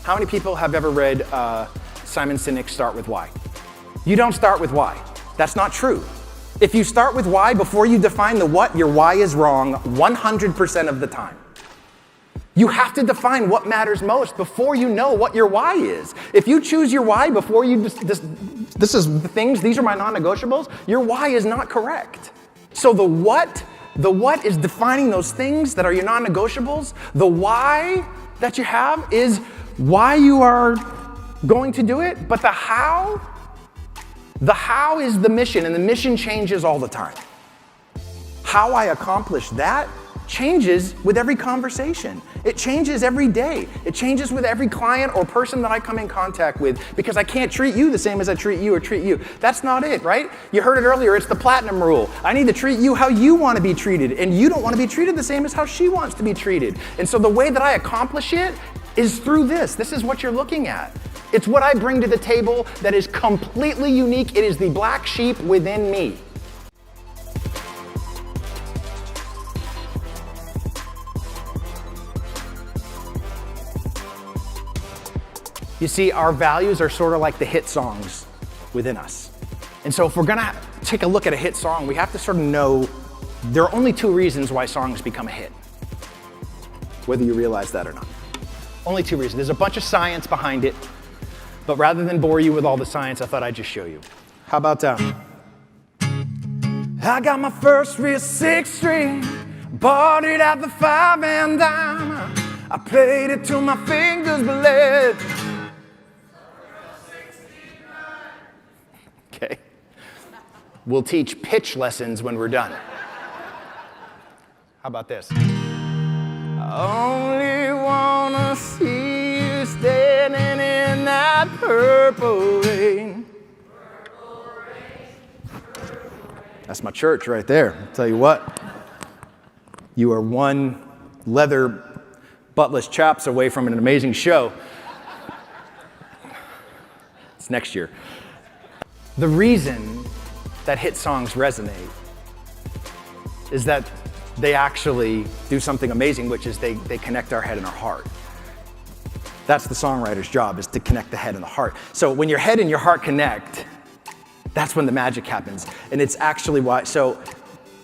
How many people have ever read Simon Sinek's Start With Why? You don't start with why. That's not true. If you start with why before you define the what, your why is wrong 100% of the time. You have to define what matters most before you know what your why is. If you choose your why before you, this is the things, these are my non-negotiables, your why is not correct. So the what is defining those things that are your non-negotiables. The why that you have is why you are going to do it, but the how is the mission, and the mission changes all the time. How I accomplish that changes with every conversation. It changes every day. It changes with every client or person that I come in contact with, because I can't treat you the same as I treat you or treat you. That's not it, right? You heard it earlier, it's the platinum rule. I need to treat you how you want to be treated, and you don't want to be treated the same as how she wants to be treated. And so the way that I accomplish it is through this. This is what you're looking at. It's what I bring to the table that is completely unique. It is the black sheep within me. You see, our values are sort of like the hit songs within us. And so if we're gonna take a look at a hit song, we have to sort of know there are only two reasons why songs become a hit, whether you realize that or not. Only two reasons. There's a bunch of science behind it, but rather than bore you with all the science, I thought I'd just show you. How about I got my first real 6-string, bought it at the 5 and dime. I played it till my fingers bled. Okay. We'll teach pitch lessons when we're done. How about this? I only wanna see you standing in that purple rain. That's my church right there. I'll tell you what, you are one leather buttless chaps away from an amazing show. It's next year. The reason that hit songs resonate is that they actually do something amazing, which is they connect our head and our heart. That's the songwriter's job, is to connect the head and the heart. So when your head and your heart connect, that's when the magic happens. And it's actually why, so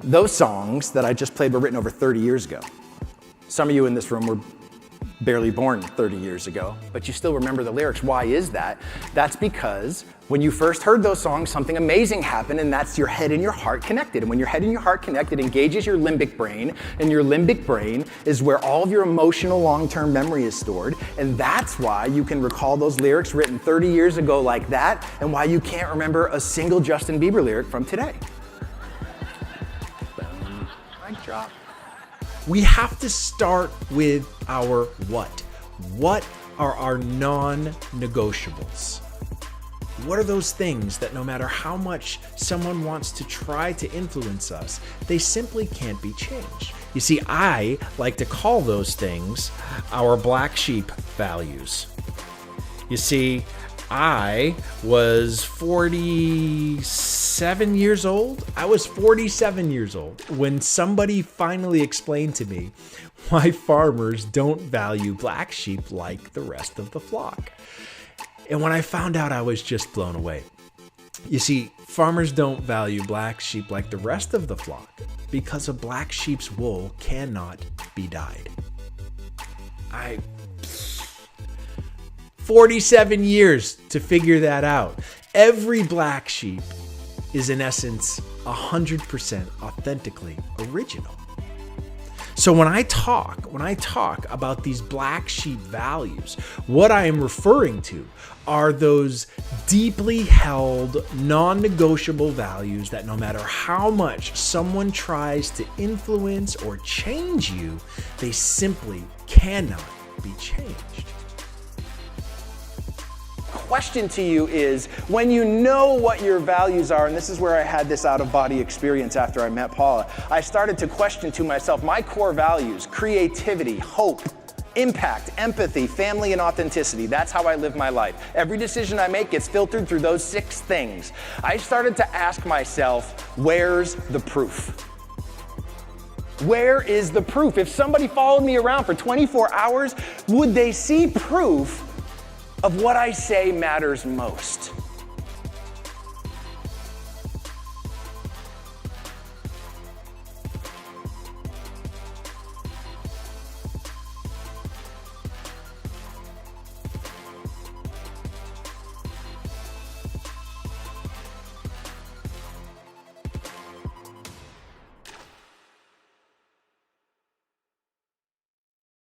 those songs that I just played were written over 30 years ago. Some of you in this room were barely born 30 years ago, but you still remember the lyrics. Why is that? That's because when you first heard those songs, something amazing happened, and that's your head and your heart connected. And when your head and your heart connect, it engages your limbic brain, and your limbic brain is where all of your emotional long-term memory is stored, and that's why you can recall those lyrics written 30 years ago like that, and why you can't remember a single Justin Bieber lyric from today. Boom. Mic drop. We have to start with our what. What are our non-negotiables? What are those things that no matter how much someone wants to try to influence us, they simply can't be changed? You see, I like to call those things our black sheep values. You see, I was 47 years old. I was 47 years old when somebody finally explained to me why farmers don't value black sheep like the rest of the flock. And when I found out, I was just blown away. You see, farmers don't value black sheep like the rest of the flock because a black sheep's wool cannot be dyed. 47 years to figure that out. Every black sheep is in essence 100% authentically original. So when I talk about these black sheep values, what I am referring to are those deeply held, non-negotiable values that no matter how much someone tries to influence or change you, they simply cannot be changed. Question to you is, when you know what your values are, and this is where I had this out-of-body experience after I met Paula, I started to question to myself my core values: creativity, hope, impact, empathy, family, and authenticity. That's how I live my life. Every decision I make gets filtered through those 6 things. I started to ask myself, where's the proof? Where is the proof? If somebody followed me around for 24 hours, would they see proof of what I say matters most.